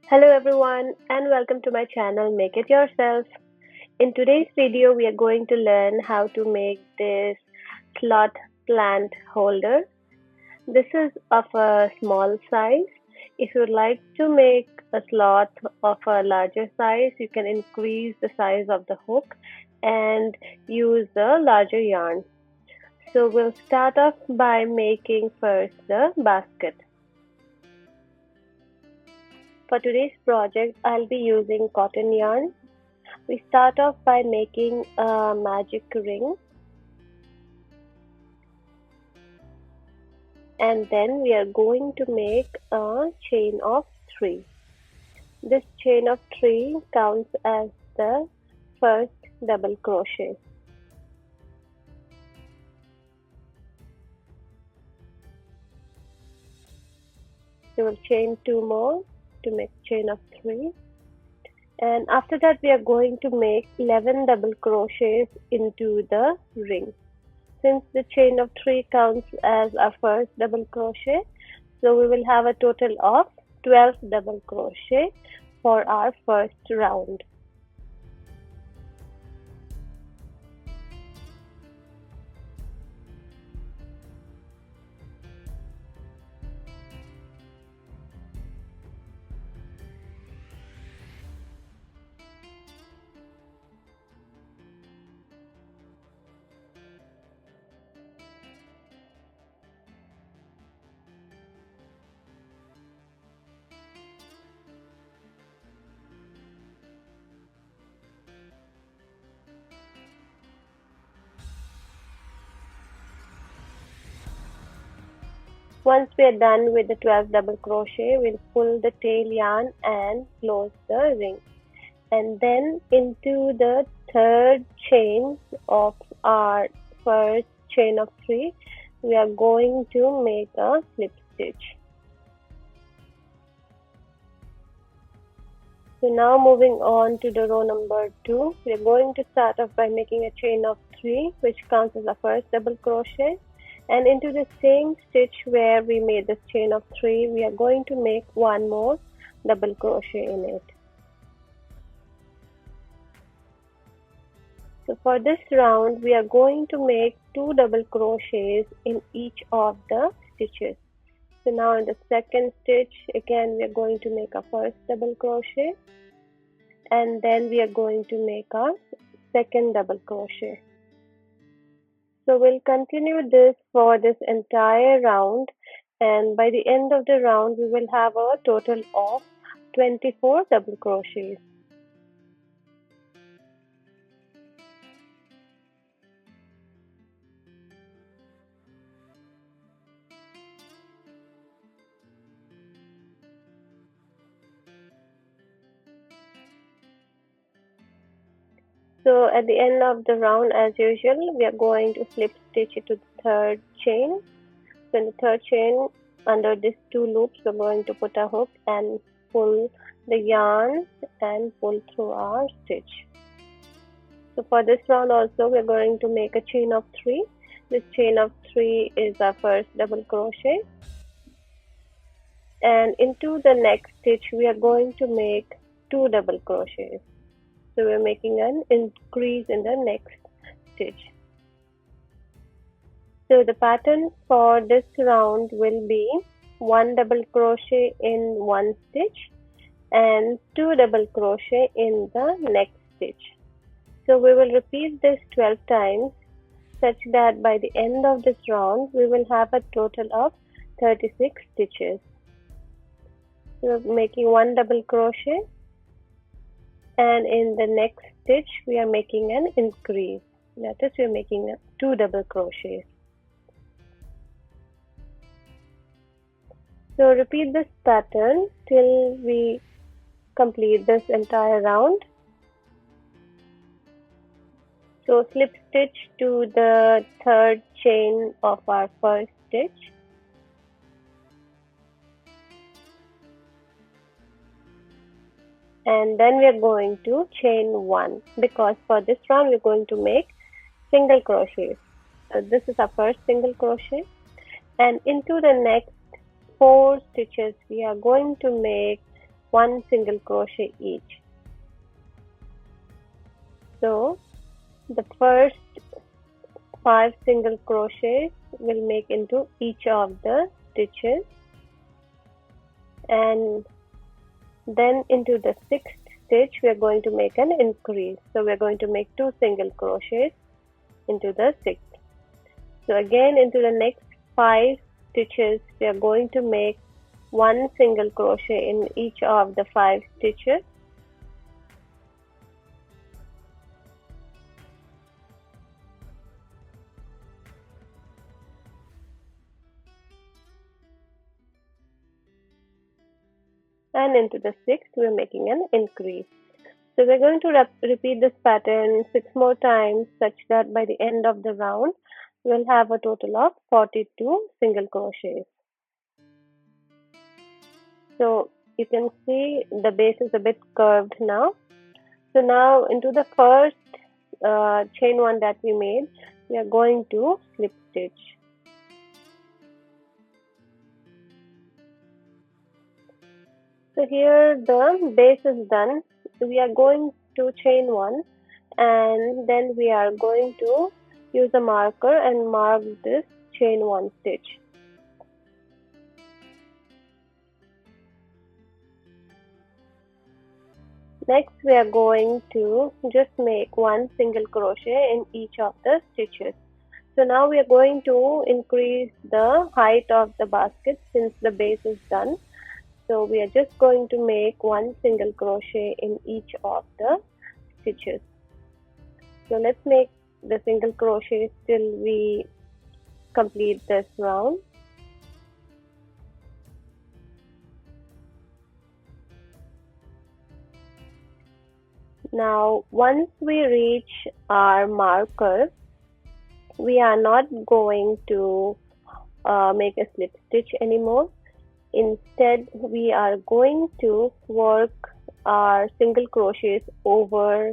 Hello everyone and welcome to my channel Make It Yourself. In today's video we are going to learn how to make this sloth plant holder. This is of a small size. If you would like to make a sloth of a larger size, you can increase the size of the hook and use a larger yarn. So we'll start off by making first the basket. For today's project, I'll be using cotton yarn. We start off by making a magic ring. And then we are going to make a chain of 3. This chain of 3 counts as the first double crochet. So we'll chain 2 more to make chain of 3, and after that we are going to make 11 double crochets into the ring. Since the chain of 3 counts as our first double crochet, so we will have a total of 12 double crochet for our first round. Once we are done with the 12 double crochet, we'll pull the tail yarn and close the ring. And then into the third chain of our first chain of 3, we are going to make a slip stitch. So now moving on to the row number 2, we are going to start off by making a chain of 3, which counts as the first double crochet. And into the same stitch where we made this chain of 3, we are going to make one more double crochet in it. So for this round, we are going to make 2 double crochets in each of the stitches. So now in the second stitch, again we are going to make a first double crochet, and then we are going to make a second double crochet. So we'll continue this for this entire round, and by the end of the round we will have a total of 24 double crochets. So at the end of the round, as usual, we are going to slip stitch into the third chain. So in the third chain, under these 2 loops, we're going to put a hook and pull the yarn and pull through our stitch. So for this round also, we're going to make a chain of 3. This chain of 3 is our first double crochet. And into the next stitch, we are going to make 2 double crochets. So we are making an increase in the next stitch. So the pattern for this round will be 1 double crochet in one stitch and 2 double crochet in the next stitch. So we will repeat this 12 times such that by the end of this round we will have a total of 36 stitches. So we're making 1 double crochet, and in the next stitch we are making an increase, that is we are making 2 double crochets. So repeat this pattern till we complete this entire round. So slip stitch to the third chain of our first stitch, and then we are going to chain 1, because for this round we are going to make single crochet. So this is our first single crochet, and into the next 4 stitches we are going to make 1 single crochet each. So the first 5 single crochets will make into each of the stitches, and then into the 6th stitch we are going to make an increase. So we are going to make 2 single crochets into the 6th. So again into the next 5 stitches we are going to make 1 single crochet in each of the 5 stitches. And into the 6th we are making an increase. So we're going to repeat this pattern 6 more times, such that by the end of the round we'll have a total of 42 single crochets. So you can see the base is a bit curved now. So now into the first chain 1 that we made, we are going to slip stitch. So here the base is done. We are going to chain 1, and then we are going to use a marker and mark this chain 1 stitch. Next we are going to just make 1 single crochet in each of the stitches. So now we are going to increase the height of the basket since the base is done. So we are just going to make 1 single crochet in each of the stitches. So let's make the single crochet till we complete this round. Now once we reach our marker, we are not going to make a slip stitch anymore. Instead, we are going to work our single crochets over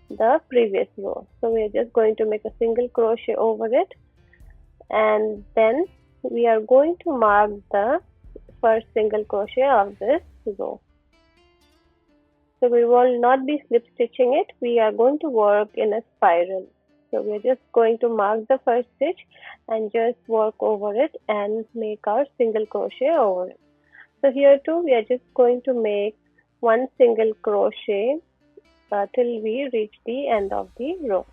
the previous row. So we are just going to make a single crochet over it, and then we are going to mark the first single crochet of this row. So we will not be slip stitching it, we are going to work in a spiral. So we are just going to mark the first stitch and just work over it and make our single crochet over it. So here too we are just going to make 1 single crochet till we reach the end of the row.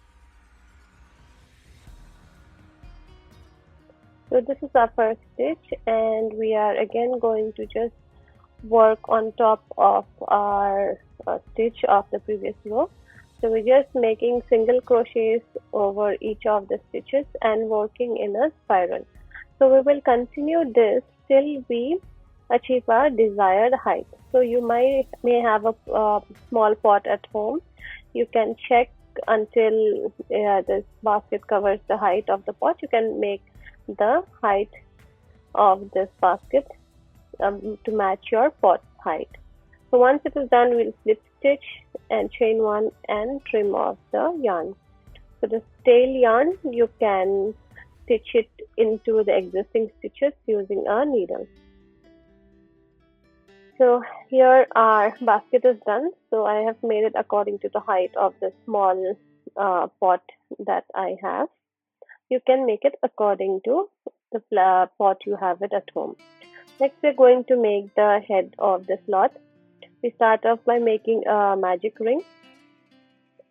So this is our first stitch, and we are again going to just work on top of our stitch of the previous row. So we're just making single crochets over each of the stitches and working in a spiral. So we will continue this till we achieve our desired height. So you may have a small pot at home. You can check until this basket covers the height of the pot. You can make the height of this basket to match your pot height. So once it is done, we'll slip stitch and chain 1 and trim off the yarn. So the tail yarn, you can stitch it into the existing stitches using a needle. So here our basket is done. So I have made it according to the height of the small pot that I have. You can make it according to the pot you have it at home. Next we're going to make the head of the sloth. We start off by making a magic ring,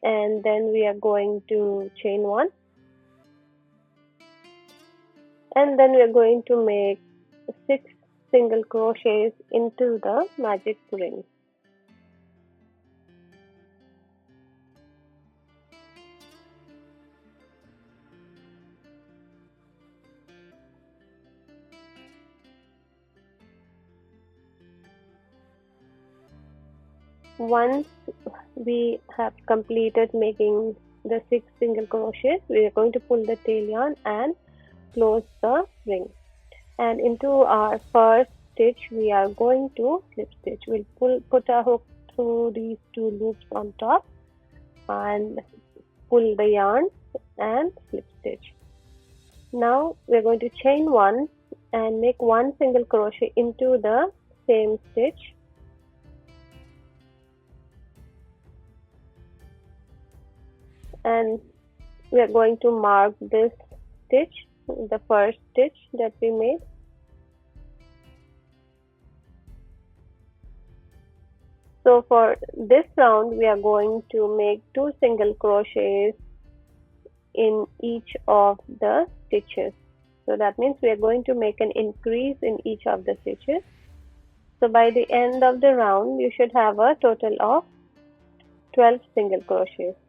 and then we are going to chain 1, and then we are going to make 6 single crochets into the magic ring. Once we have completed making the 6 single crochets, we are going to pull the tail yarn and close the ring. And into our first stitch, we are going to slip stitch. We'll put a hook through these 2 loops on top and pull the yarn and slip stitch. Now we are going to chain 1 and make 1 single crochet into the same stitch. and we are going to mark this stitch, the first stitch that we made. So for this round we are going to make 2 single crochets in each of the stitches. So that means we are going to make an increase in each of the stitches. So by the end of the round you should have a total of 12 single crochets.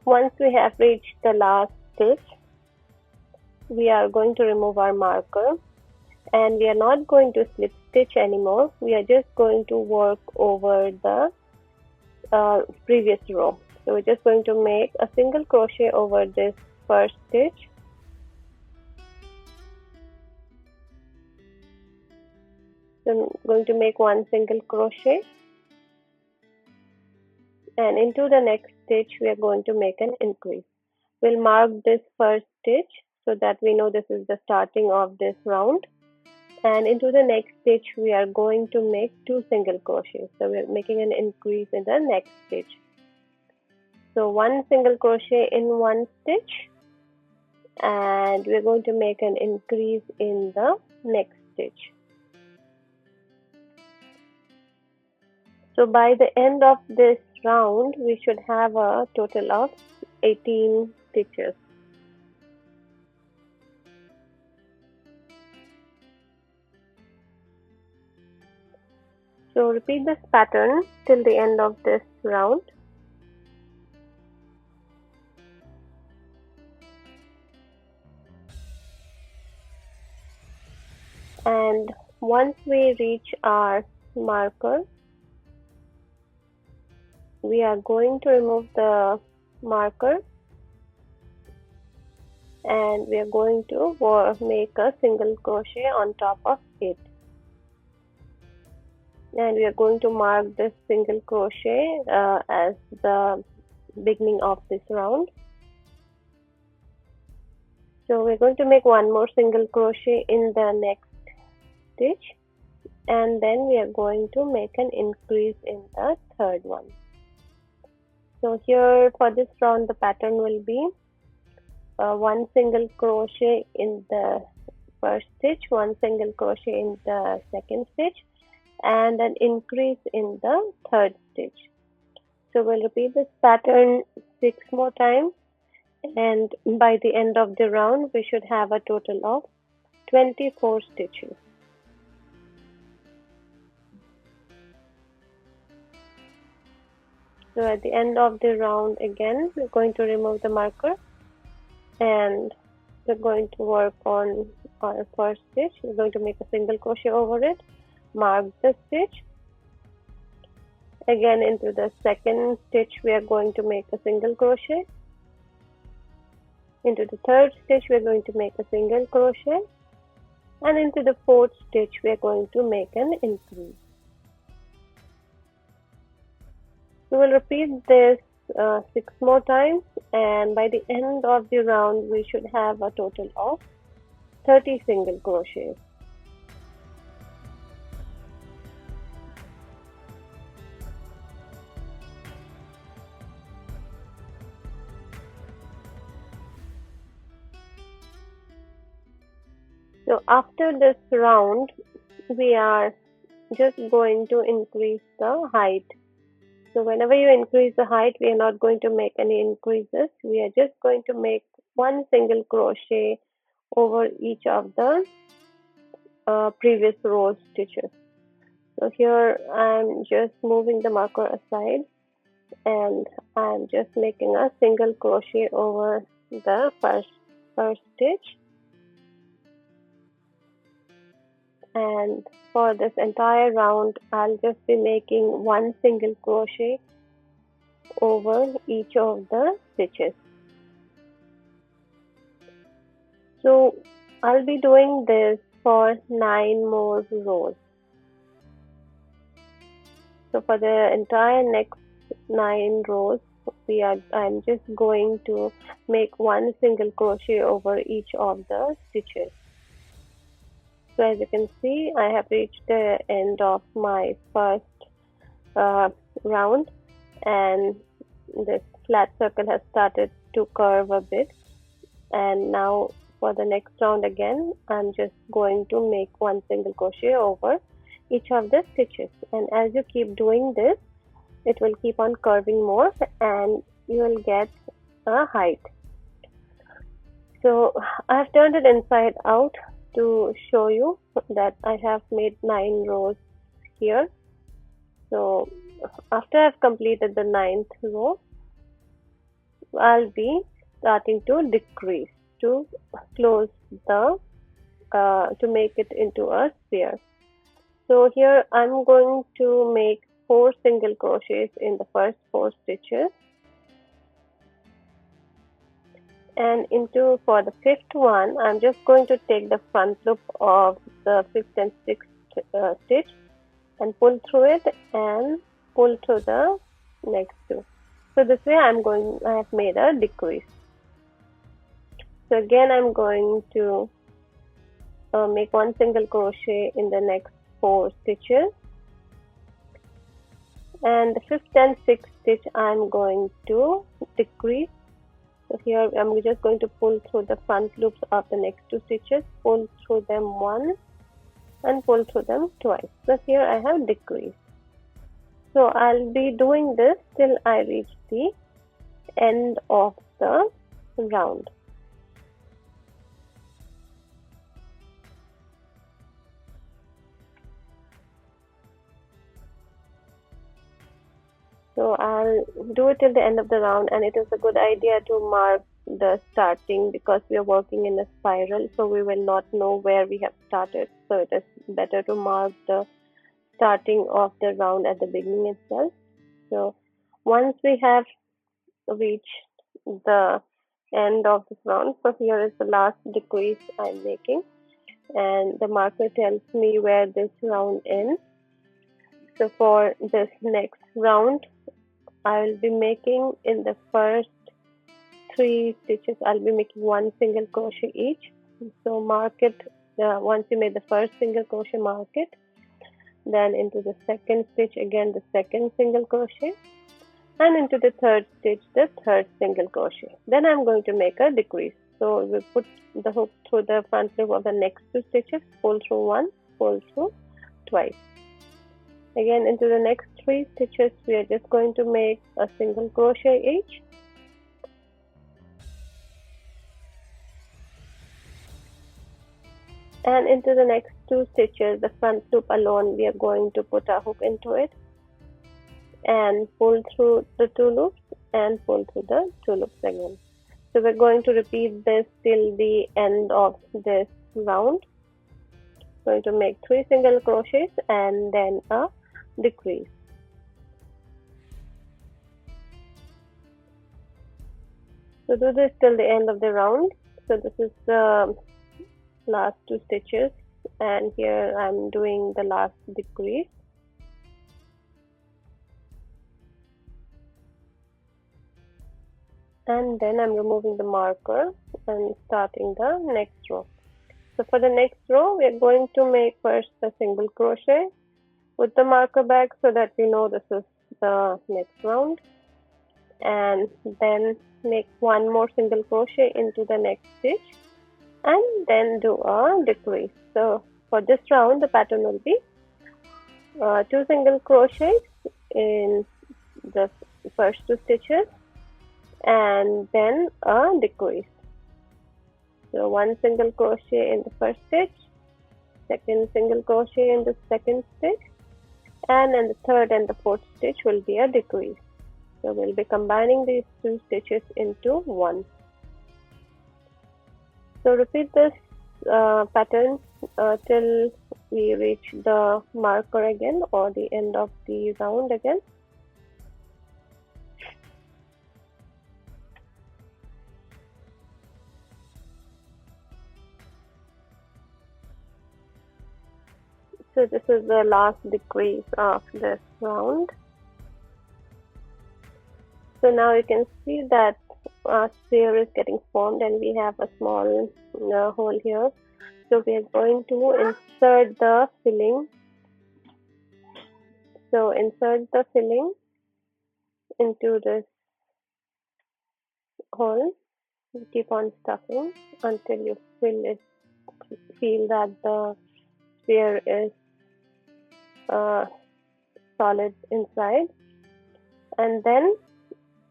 Once we have reached the last stitch, we are going to remove our marker, and we are not going to slip stitch anymore. We are just going to work over the previous row. So we're just going to make a single crochet over this first stitch, so I'm going to make 1 single crochet, and into the next stitch we are going to make an increase. We'll mark this first stitch so that we know this is the starting of this round, and into the next stitch we are going to make 2 single crochets. So we're making an increase in the next stitch. So 1 single crochet in 1 stitch, and we're going to make an increase in the next stitch. So by the end of this round we should have a total of 18 stitches. So repeat this pattern till the end of this round. And once we reach our marker, we are going to remove the marker, and we are going to make a single crochet on top of it. And we are going to mark this single crochet as the beginning of this round. So we're going to make 1 more single crochet in the next stitch, and then we are going to make an increase in the third one. So here for this round the pattern will be 1 single crochet in the first stitch, 1 single crochet in the second stitch, and an increase in the third stitch. So we'll repeat this pattern 6 more times, and by the end of the round we should have a total of 24 stitches. So at the end of the round again we're going to remove the marker, and we're going to work on our first stitch. We're going to make a single crochet over it, mark the stitch. Again into the second stitch we are going to make a single crochet. Into the third stitch we are going to make a single crochet, and into the fourth stitch we are going to make an increase. We will repeat this 6 more times, and by the end of the round we should have a total of 30 single crochets. So after this round we are just going to increase the height. So whenever you increase the height, we are not going to make any increases. We are just going to make 1 single crochet over each of the previous row stitches. So here I'm just moving the marker aside, and I'm just making a single crochet over the first stitch, and for this entire round I'll just be making one single crochet over each of the stitches. So I'll be doing this for 9 more rows. So for the entire next 9 rows, I'm just going to make one single crochet over each of the stitches. So as you can see, I have reached the end of my first round, and this flat circle has started to curve a bit. And now for the next round again, I'm just going to make one single crochet over each of the stitches. And as you keep doing this, it will keep on curving more and you will get a height. So I've turned it inside out to show you that I have made 9 rows here. So after I've completed the 9th row, I'll be starting to decrease to close the to make it into a sphere. So here I'm going to make 4 single crochets in the first 4 stitches, and for the 5th one I'm just going to take the front loop of the 5th and 6th stitch and pull through it and pull through the next 2. So this way I have made a decrease. So again I'm going to make one single crochet in the next 4 stitches, and the 5th and 6th stitch I'm going to decrease. So here I'm just going to pull through the front loops of the next 2 stitches, pull through them once and pull through them twice. So here I have decreased. So I'll be doing this till I reach the end of the round. So I'll do it till the end of the round, and it is a good idea to mark the starting because we are working in a spiral, so we will not know where we have started. So it is better to mark the starting of the round at the beginning itself. So once we have reached the end of this round, so here is the last decrease I'm making, and the marker tells me where this round ends. So for this next round, I will be making in the first 3 stitches, I'll be making one single crochet each. So mark it, once you made the first single crochet, mark it. Then into the second stitch, again the second single crochet. And into the third stitch, the third single crochet. Then I'm going to make a decrease. So we put the hook through the front loop of the next 2 stitches, pull through once, pull through twice. Again, into the next 3 stitches, we are just going to make a single crochet each. And into the next 2 stitches, the front loop alone, we are going to put a hook into it and pull through the 2 loops and pull through the 2 loops again. So we're going to repeat this till the end of this round. Going to make 3 single crochets and then a decrease. So do this till the end of the round. So this is the last 2 stitches, and here I'm doing the last decrease. And then I'm removing the marker and starting the next row. So for the next row, we are going to make first a single crochet, put the marker back so that we know this is the next round, and then make one more single crochet into the next stitch and then do a decrease. So for this round, the pattern will be 2 single crochets in the first 2 stitches and then a decrease. So 1 single crochet in the first stitch, second single crochet in the second stitch, and in the third and the fourth stitch will be a decrease. So we'll be combining these two stitches into one. So repeat this pattern till we reach the marker again, or the end of the round again. So this is the last decrease of this round. So now you can see that our sphere is getting formed, and we have a small hole here. So we are going to insert the filling. So insert the filling into this hole. You keep on stuffing until you feel that the sphere is solid inside, and then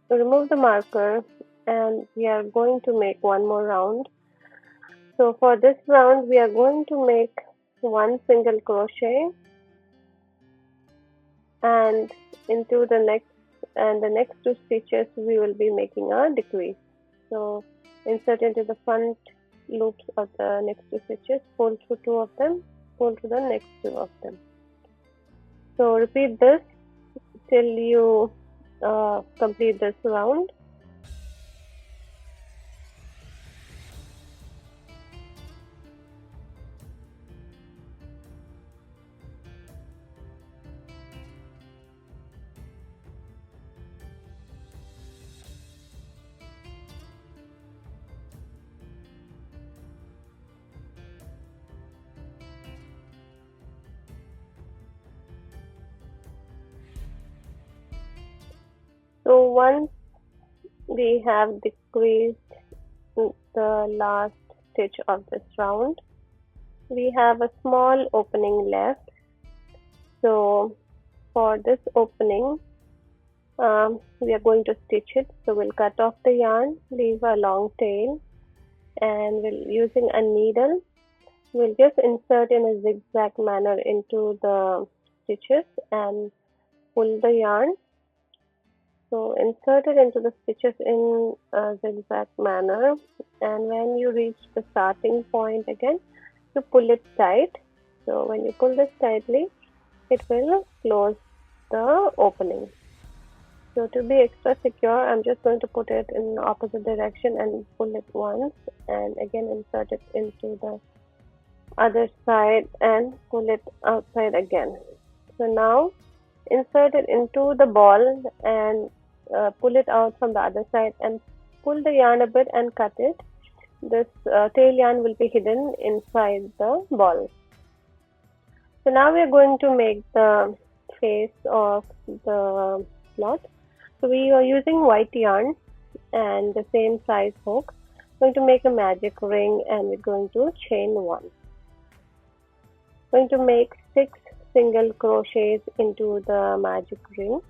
remove the marker, and we are going to make one more round. So for this round we are going to make one single crochet, and into the next two stitches we will be making a decrease. So insert into the front loops of the next two stitches, pull through two of them, pull through the next two of them. So repeat this till you complete this round. So once we have decreased the last stitch of this round, we have a small opening left. So for this opening we are going to stitch it. So we'll cut off the yarn, leave a long tail, and using a needle we'll just insert in a zigzag manner into the stitches and pull the yarn. So insert it into the stitches in a zigzag manner, and when you reach the starting point again, you pull it tight. So when you pull this tightly, it will close the opening. So to be extra secure, I'm just going to put it in the opposite direction and pull it once, and again insert it into the other side and pull it outside again. So now insert it into the ball and pull it out from the other side and pull the yarn a bit and cut it. This tail yarn will be hidden inside the ball. So now we are going to make the face of the sloth. So we are using white yarn and the same size hook. We're going to make a magic ring, and we're going to chain one. Going to make 6 single crochets into the magic ring.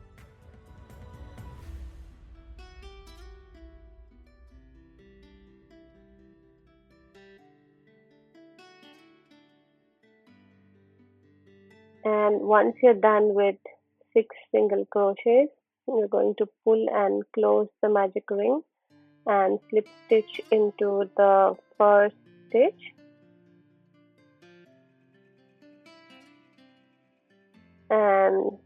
And once you're done with 6 single crochets, you're going to pull and close the magic ring and slip stitch into the first stitch, and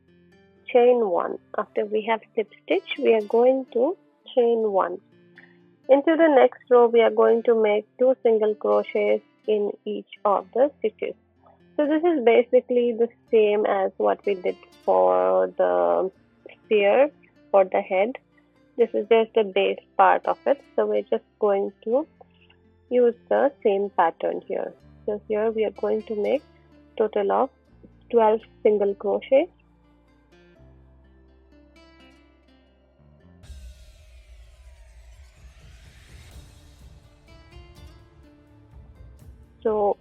chain one. After we have slip stitch, we are going to chain one. Into the next row we are going to make 2 single crochets in each of the stitches. So this is basically the same as what we did for the sphere, for the head. This is just the base part of it. So we're just going to use the same pattern here. So here we are going to make total of 12 single crochets. So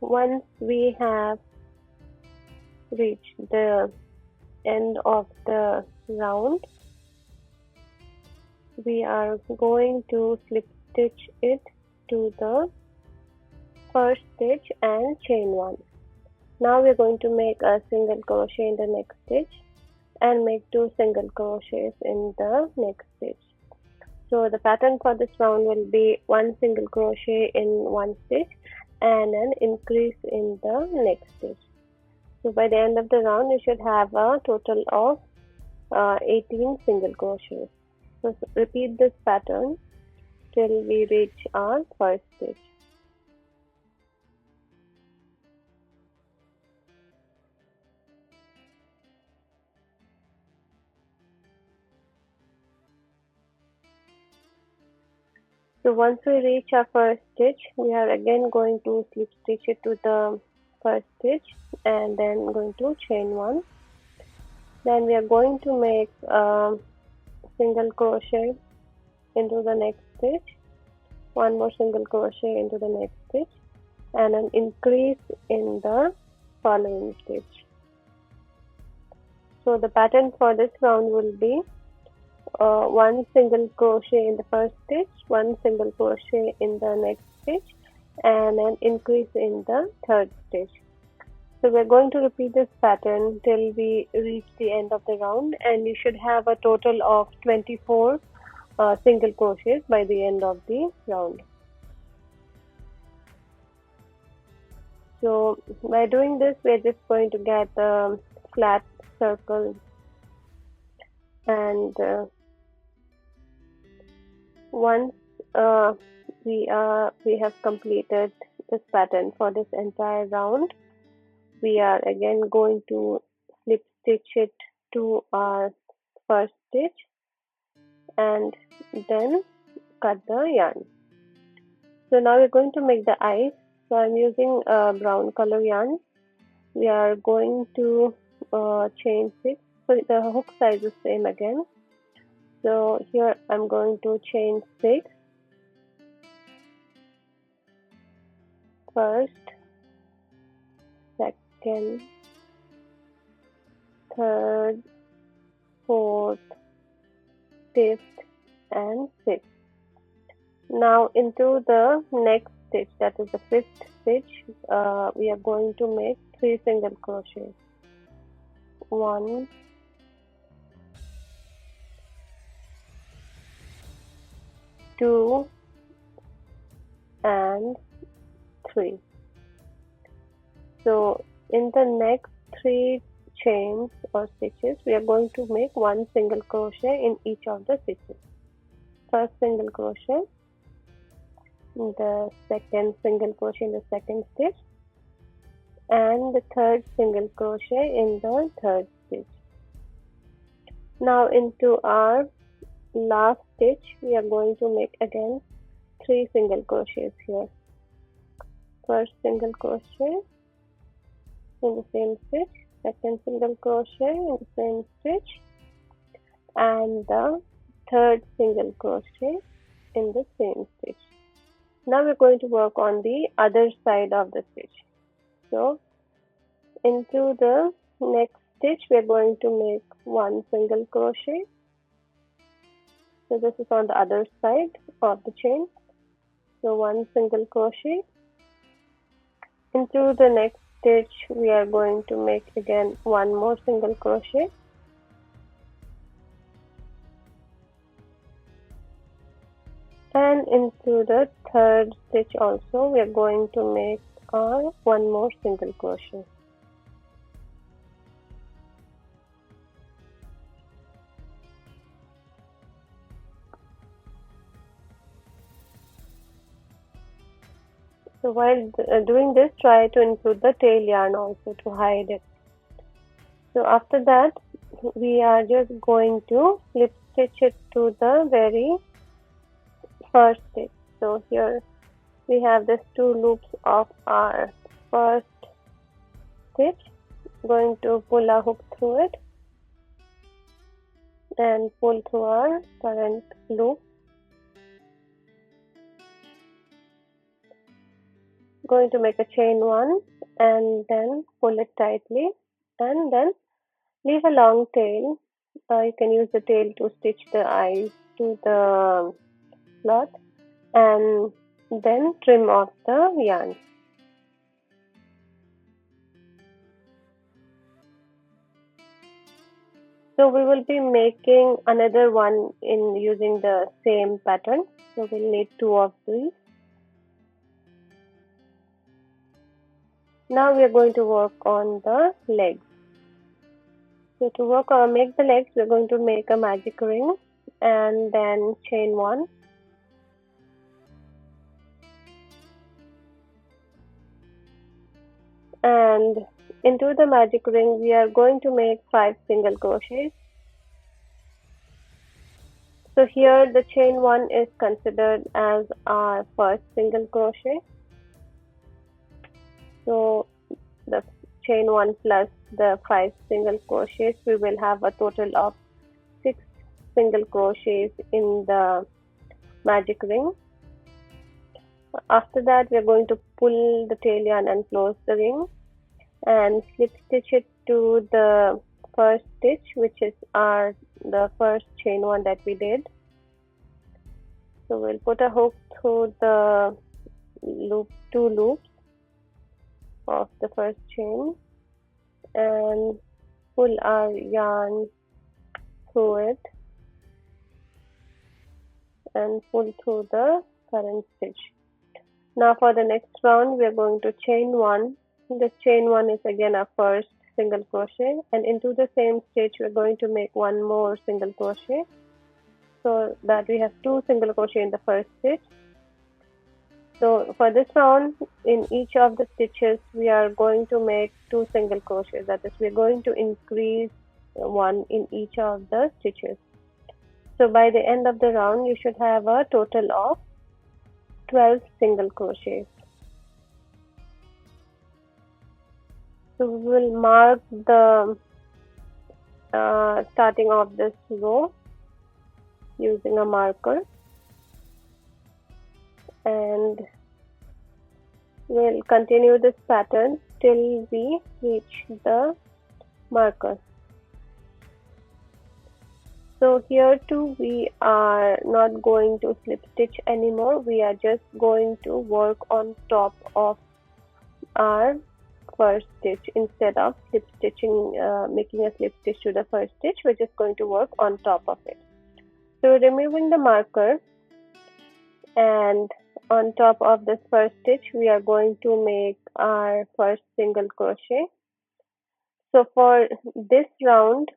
once we have reached the end of the round, we are going to slip stitch it to the first stitch and chain one. Now we are going to make a single crochet in the next stitch. and make 2 single crochets in the next stitch. So the pattern for this round will be 1 single crochet in one stitch and an increase in the next stitch. So by the end of the round you should have a total of 18 single crochets. So repeat this pattern till we reach our first stitch. So once we reach our first stitch, we are again going to slip stitch it to the first stitch and then going to chain 1. Then we are going to make a single crochet into the next stitch, 1 more single crochet into the next stitch, and an increase in the following stitch. So the pattern for this round will be 1 single crochet in the first stitch, 1 single crochet in the next stitch, and an increase in the third stitch. So we're going to repeat this pattern till we reach the end of the round, and you should have a total of 24 single crochets by the end of the round. So by doing this, we're just going to get a flat circle, and once we have completed this pattern for this entire round, we are again going to slip stitch it to our first stitch and then cut the yarn. So now we're going to make the eyes. So I'm using brown color yarn. We are going to chain 6. So the hook size is same again. So here I'm going to chain 6 first, second, third, fourth, fifth, and sixth. Now into the next stitch, that is the fifth stitch, we are going to make 3 single crochets. 1, 2, and 3. So in the next 3 chains or stitches, we are going to make 1 single crochet in each of the stitches. First single crochet, the second single crochet in the second stitch, and the third single crochet in the third stitch. Now into our last stitch, we are going to make again 3 single crochets here. First single crochet in the same stitch, second single crochet in the same stitch, and the third single crochet in the same stitch. Now we're going to work on the other side of the stitch. So into the next stitch, we're going to make 1 single crochet. So this is on the other side of the chain. So 1 single crochet. Into the next stitch, we are going to make again 1 more single crochet. And into the third stitch also, we are going to make 1 more single crochet. So while doing this, try to include the tail yarn also to hide it. So after that, we are just going to slip stitch it to the very first stitch. So here we have these 2 loops of our first stitch. Going to pull a hook through it and pull through our current loop. Going to make a chain 1 and then pull it tightly, and then leave a long tail. You can use the tail to stitch the eyes to the sloth, and then trim off the yarn. So we will be making another one in using the same pattern. So we'll need 2 of these. Now we are going to work on the legs. So to make the legs, we're going to make a magic ring and then chain 1. And into the magic ring, we are going to make 5 single crochets. So here the chain 1 is considered as our first single crochet. So the chain 1 plus the 5 single crochets, we will have a total of 6 single crochets in the magic ring. After that, we are going to pull the tail yarn and close the ring and slip stitch it to the first stitch, which is the first chain 1 that we did. So we'll put a hook through the 2 loops of the first chain and pull our yarn through it and pull through the current stitch. Now for the next round, we are going to chain 1. This chain 1 is again our first single crochet, and into the same stitch we are going to make 1 more single crochet, so that we have 2 single crochet in the first stitch. So for this round, in each of the stitches we are going to make 2 single crochets. That is, we are going to increase 1 in each of the stitches. So by the end of the round, you should have a total of 12 single crochets. So we will mark the starting of this row using a marker, and we'll continue this pattern till we reach the marker. So here too, we are not going to slip stitch anymore. We are just going to work on top of our first stitch. Instead of slip stitching, making a slip stitch to the first stitch, we're just going to work on top of it. So removing the marker, and on top of this first stitch, we are going to make our first single crochet. So for this round,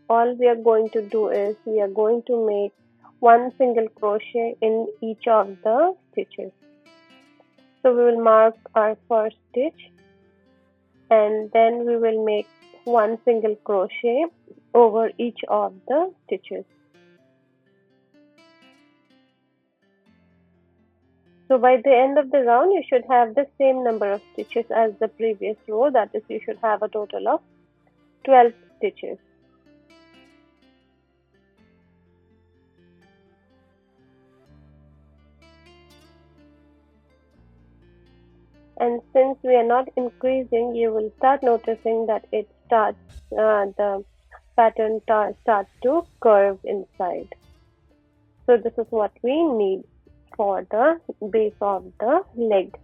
all we are going to do is we are going to make 1 single crochet in each of the stitches. So we will mark our first stitch, and then we will make 1 single crochet over each of the stitches. So by the end of the round, you should have the same number of stitches as the previous row. That is, you should have a total of 12 stitches. And since we are not increasing, you will start noticing that it starts, the pattern starts to curve inside. So this is what we need for the base of the leg.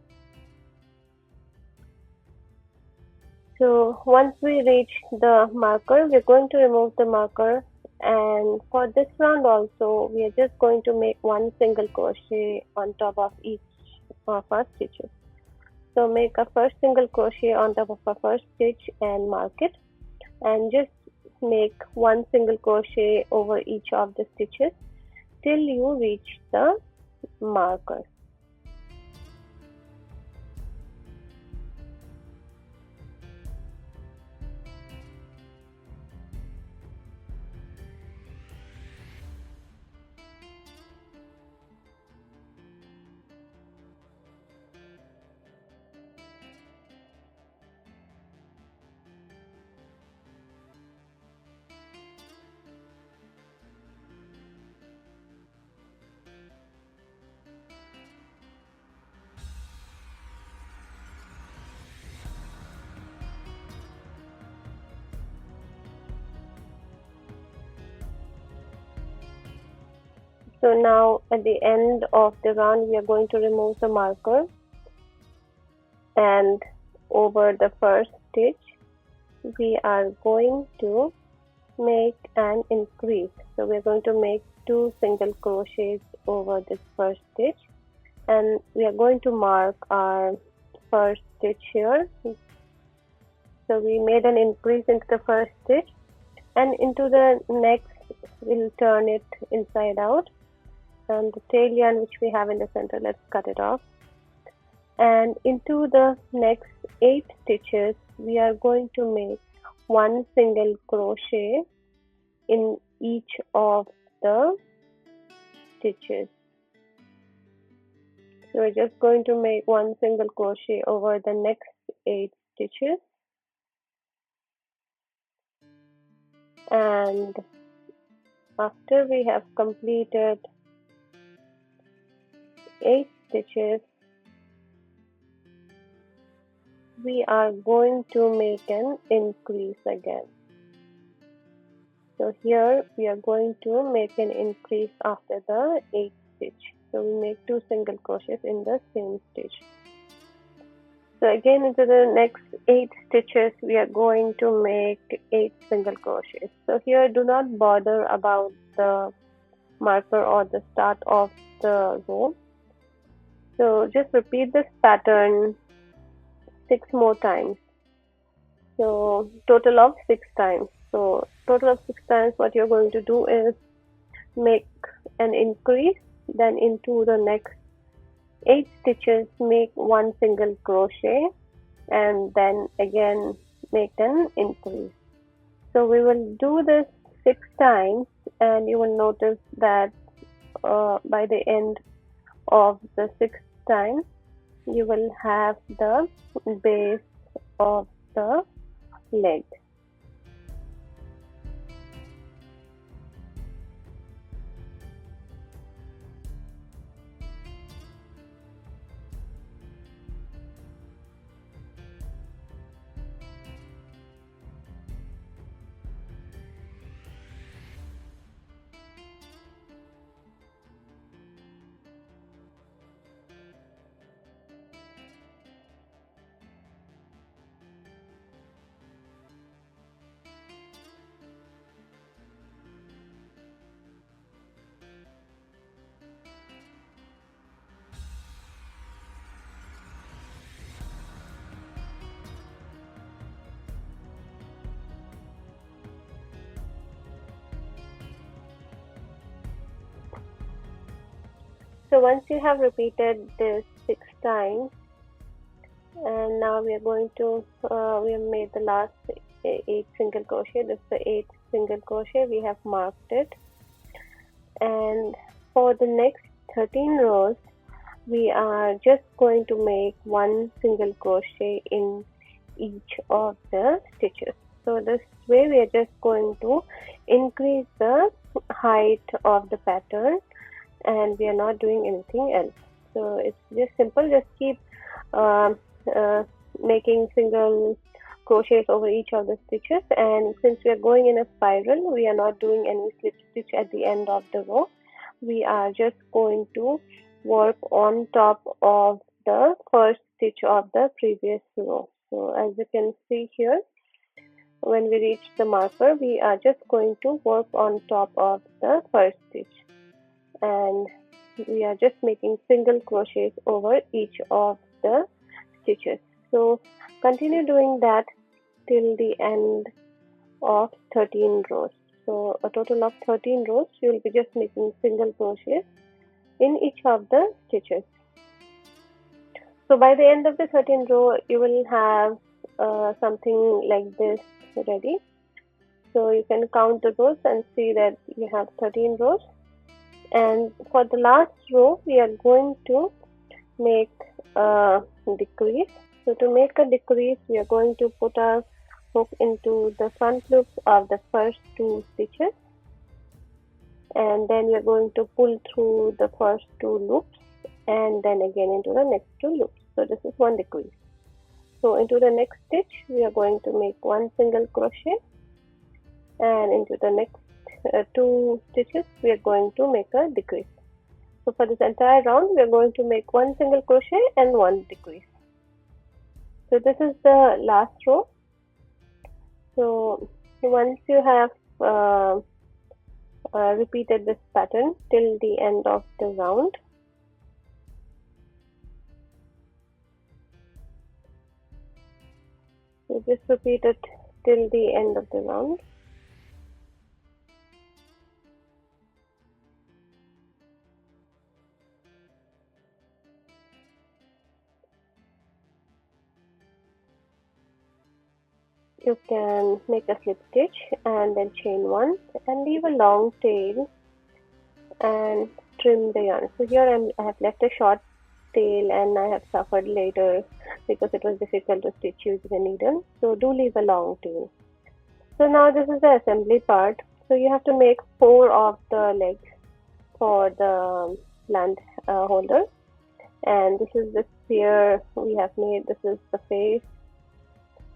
So once we reach the marker, we're going to remove the marker, and for this round also, we are just going to make 1 single crochet on top of each of our stitches. So make a first single crochet on top of a first stitch and mark it, and just make 1 single crochet over each of the stitches till you reach the marker. So now at the end of the round, we are going to remove the marker, and over the first stitch we are going to make an increase. So we're going to make 2 single crochets over this first stitch, and we are going to mark our first stitch here. So we made an increase into the first stitch, and into the next we'll turn it inside out, and the tail yarn which we have in the center, let's cut it off. And into the next 8 stitches we are going to make 1 single crochet in each of the stitches. So we're just going to make 1 single crochet over the next 8 stitches, and after we have completed 8 stitches, we are going to make an increase again. So here we are going to make an increase after the 8th stitch. So we make 2 single crochets in the same stitch. So again, into the next 8 stitches we are going to make 8 single crochets. So here do not bother about the marker or the start of the row. So just repeat this pattern 6 more times. So total of 6 times. So total of 6 times what you're going to do is make an increase, then into the next 8 stitches make 1 single crochet, and then again make an increase. So we will do this 6 times, and you will notice that by the end of the 6th time you will have the base of the leg. So once you have repeated this 6 times, and now we are going to we have made the last 8 single crochet. This is the 8th single crochet, we have marked it, and for the next 13 rows we are just going to make 1 single crochet in each of the stitches. So this way we are just going to increase the height of the pattern, and we are not doing anything else. So it's just simple. Just keep making single crochets over each of the stitches, and since we are going in a spiral, we are not doing any slip stitch at the end of the row. We are just going to work on top of the first stitch of the previous row. So as you can see here, when we reach the marker, we are just going to work on top of the first stitch, and we are just making single crochets over each of the stitches. So continue doing that till the end of 13 rows. So a total of 13 rows, you will be just making single crochets in each of the stitches. So by the end of the 13th row, you will have something like this ready. So you can count the rows and see that you have 13 rows. And for the last row, we are going to make a decrease. So to make a decrease, we are going to put our hook into the front loops of the first 2 stitches, and then we are going to pull through the first 2 loops, and then again into the next 2 loops. So this is one decrease. So into the next stitch, we are going to make 1 single crochet, and into the next 2 stitches, we are going to make a decrease. So for this entire round, we are going to make 1 single crochet and 1 decrease. So this is the last row. So once you have repeated this pattern till the end of the round. So just repeat it till the end of the round. You can make a slip stitch and then chain one and leave a long tail and trim the yarn. So here I have left a short tail and I have suffered later because it was difficult to stitch using a needle. So do leave a long tail. So now this is the assembly part. So you have to make 4 of the legs for the plant holder. And this is the sphere we have made. This is the face.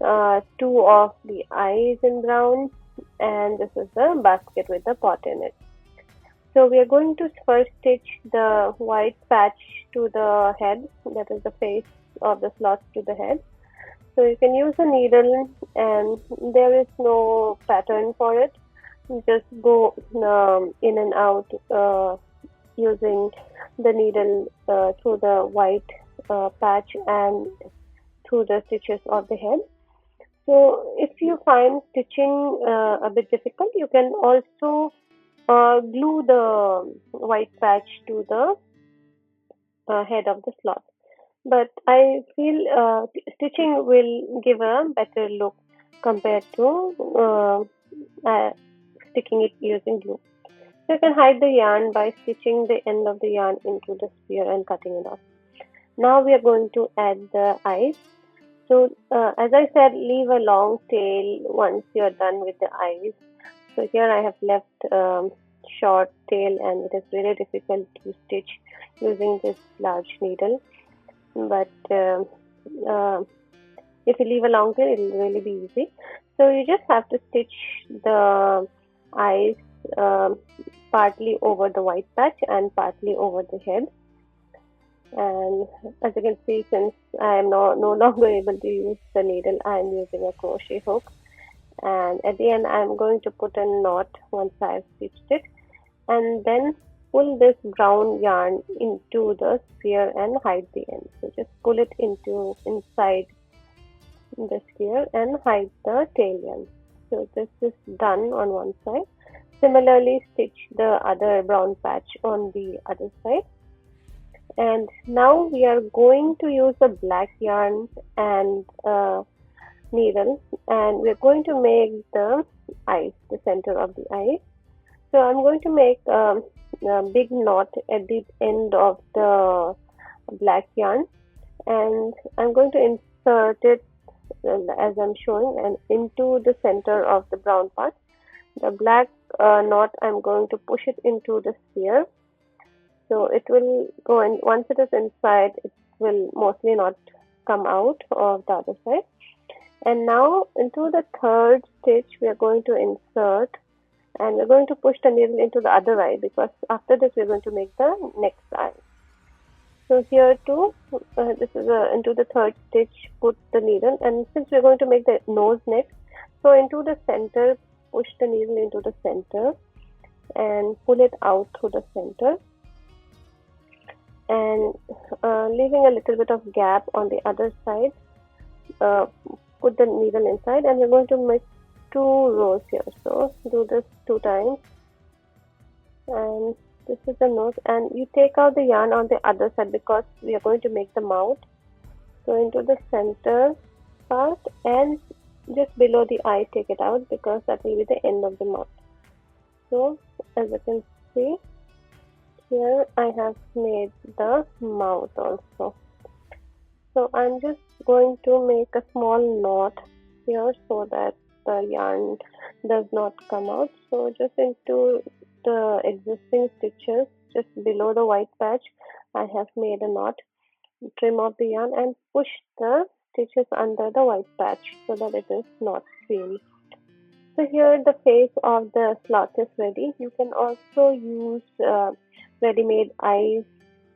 2 of the eyes in brown, and this is the basket with the pot in it. So we are going to first stitch the white patch to the head, that is the face of the sloth to the head. So you can use a needle and there is no pattern for it. You just go in and out using the needle through the white patch and through the stitches of the head. So if you find stitching a bit difficult, you can also glue the white patch to the head of the sloth. But I feel stitching will give a better look compared to sticking it using glue. So you can hide the yarn by stitching the end of the yarn into the sphere and cutting it off. Now we are going to add the eyes. So as I said, leave a long tail once you are done with the eyes. So here I have left short tail and it is really difficult to stitch using this large needle. But if you leave a long tail, it will really be easy. So you just have to stitch the eyes partly over the white patch and partly over the head. And as you can see, since I am no longer able to use the needle, I am using a crochet hook. And at the end, I am going to put a knot once I have stitched it, and then pull this brown yarn into the sphere and hide the end. So just pull it inside the sphere and hide the tail yarn. So this is done on one side. Similarly, stitch the other brown patch on the other side. And now we are going to use the black yarn and needle, and we are going to make the eyes, the center of the eyes. So I'm going to make a big knot at the end of the black yarn, and I'm going to insert it as I'm showing and into the center of the brown part. The black knot, I'm going to push it into the sphere. So it will go in. Once it is inside, it will mostly not come out of the other side. And now into the third stitch, we are going to insert, and we're going to push the needle into the other eye, because after this we're going to make the next eye. So here too, this is into the third stitch, put the needle, and since we're going to make the nose next, so into the center, push the needle into the center and pull it out through the center, and leaving a little bit of gap on the other side, put the needle inside, and we're going to make 2 rows here. So do this 2 times, and this is the nose, and you take out the yarn on the other side because we are going to make the mouth. So into the center part and just below the eye, take it out because that will be the end of the mouth. So as you can see, here I have made the mouth also. So I'm just going to make a small knot here so that the yarn does not come out. So just into the existing stitches, just below the white patch, I have made a knot. Trim off the yarn and push the stitches under the white patch so that it is not seen. So here the face of the sloth is ready. You can also use ready-made eyes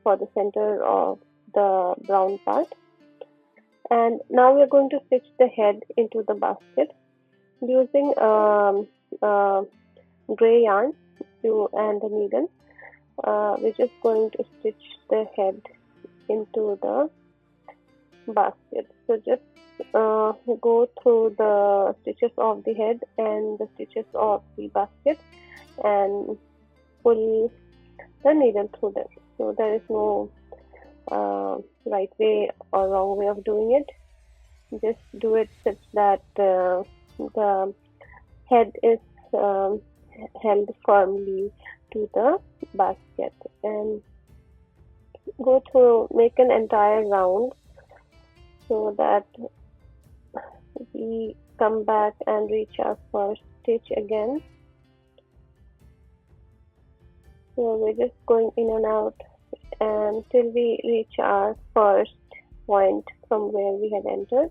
for the center of the brown part. And now we are going to stitch the head into the basket using gray yarn and the needle. We're just going to stitch the head into the basket. So just go through the stitches of the head and the stitches of the basket and pull the needle through them. So there is no right way or wrong way of doing it. Just do it such that the head is held firmly to the basket, and go through, make an entire round so that we come back and reach our first stitch again. So we're just going in and out until we reach our first point from where we had entered,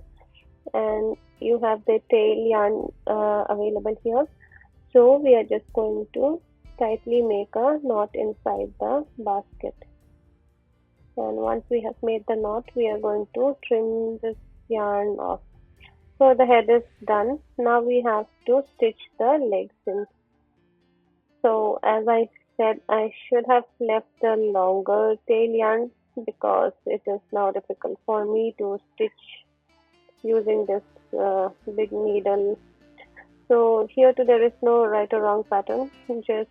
and you have the tail yarn available here. So we are just going to tightly make a knot inside the basket, and once we have made the knot, we are going to trim this yarn off. So the head is done. Now we have to stitch the legs in. So as I said, I should have left the longer tail yarn because it is now difficult for me to stitch using this big needle. So here too there is no right or wrong pattern. Just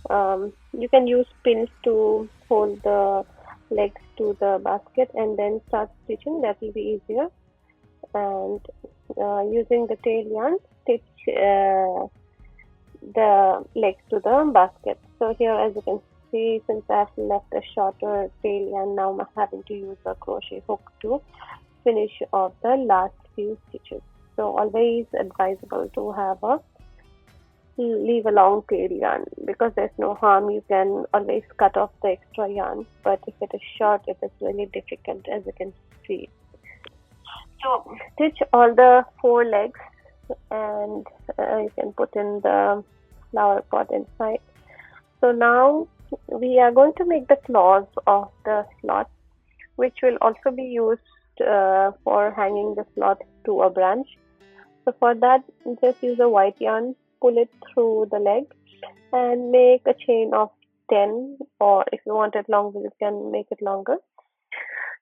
you can use pins to hold the legs to the basket and then start stitching. That will be easier. And using the tail yarn, stitch the legs to the basket. So here, as you can see, since I have left a shorter tail yarn, now I'm having to use a crochet hook to finish off the last few stitches. So always advisable to leave a long tail yarn, because there's no harm. You can always cut off the extra yarn, but if it is short, it is really difficult, as you can see. So stitch all the 4 legs, and you can put in the flower pot inside. So now we are going to make the claws of the sloth, which will also be used for hanging the sloth to a branch. So for that, just use a white yarn, pull it through the leg and make a chain of 10, or if you want it longer, you can make it longer.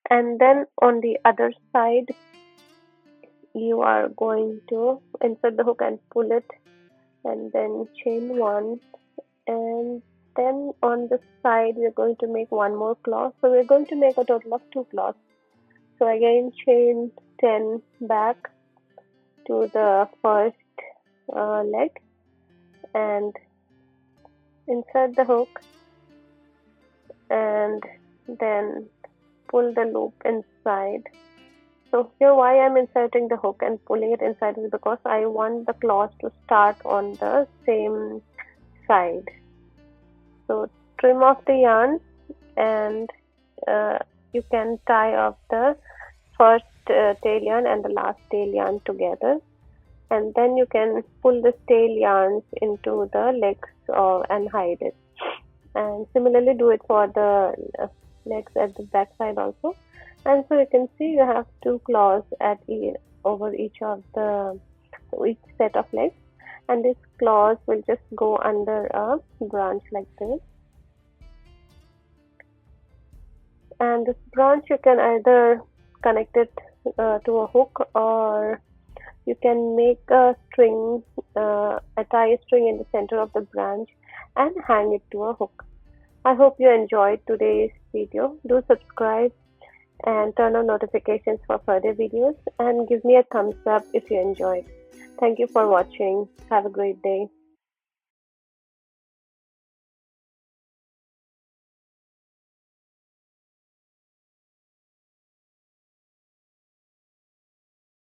And then on the other side, you are going to insert the hook and pull it, and then chain 1, and then on the side we're going to make 1 more claw. So we're going to make a total of 2 claws. So again, chain 10 back to the first leg and insert the hook, and then pull the loop inside. So here, why I'm inserting the hook and pulling it inside is because I want the claws to start on the same side. So trim off the yarn, and you can tie off the first tail yarn and the last tail yarn together, and then you can pull the tail yarns into the legs and hide it. And similarly do it for the legs at the back side also. And so you can see you have 2 claws at over each set of legs, and these claws will just go under a branch like this. And this branch, you can either connect it to a hook, or you can make a string, tie a string in the center of the branch and hang it to a hook. I hope you enjoyed today's video. Do subscribe and turn on notifications for further videos, and give me a thumbs up if you enjoyed. Thank you for watching. Have a great day.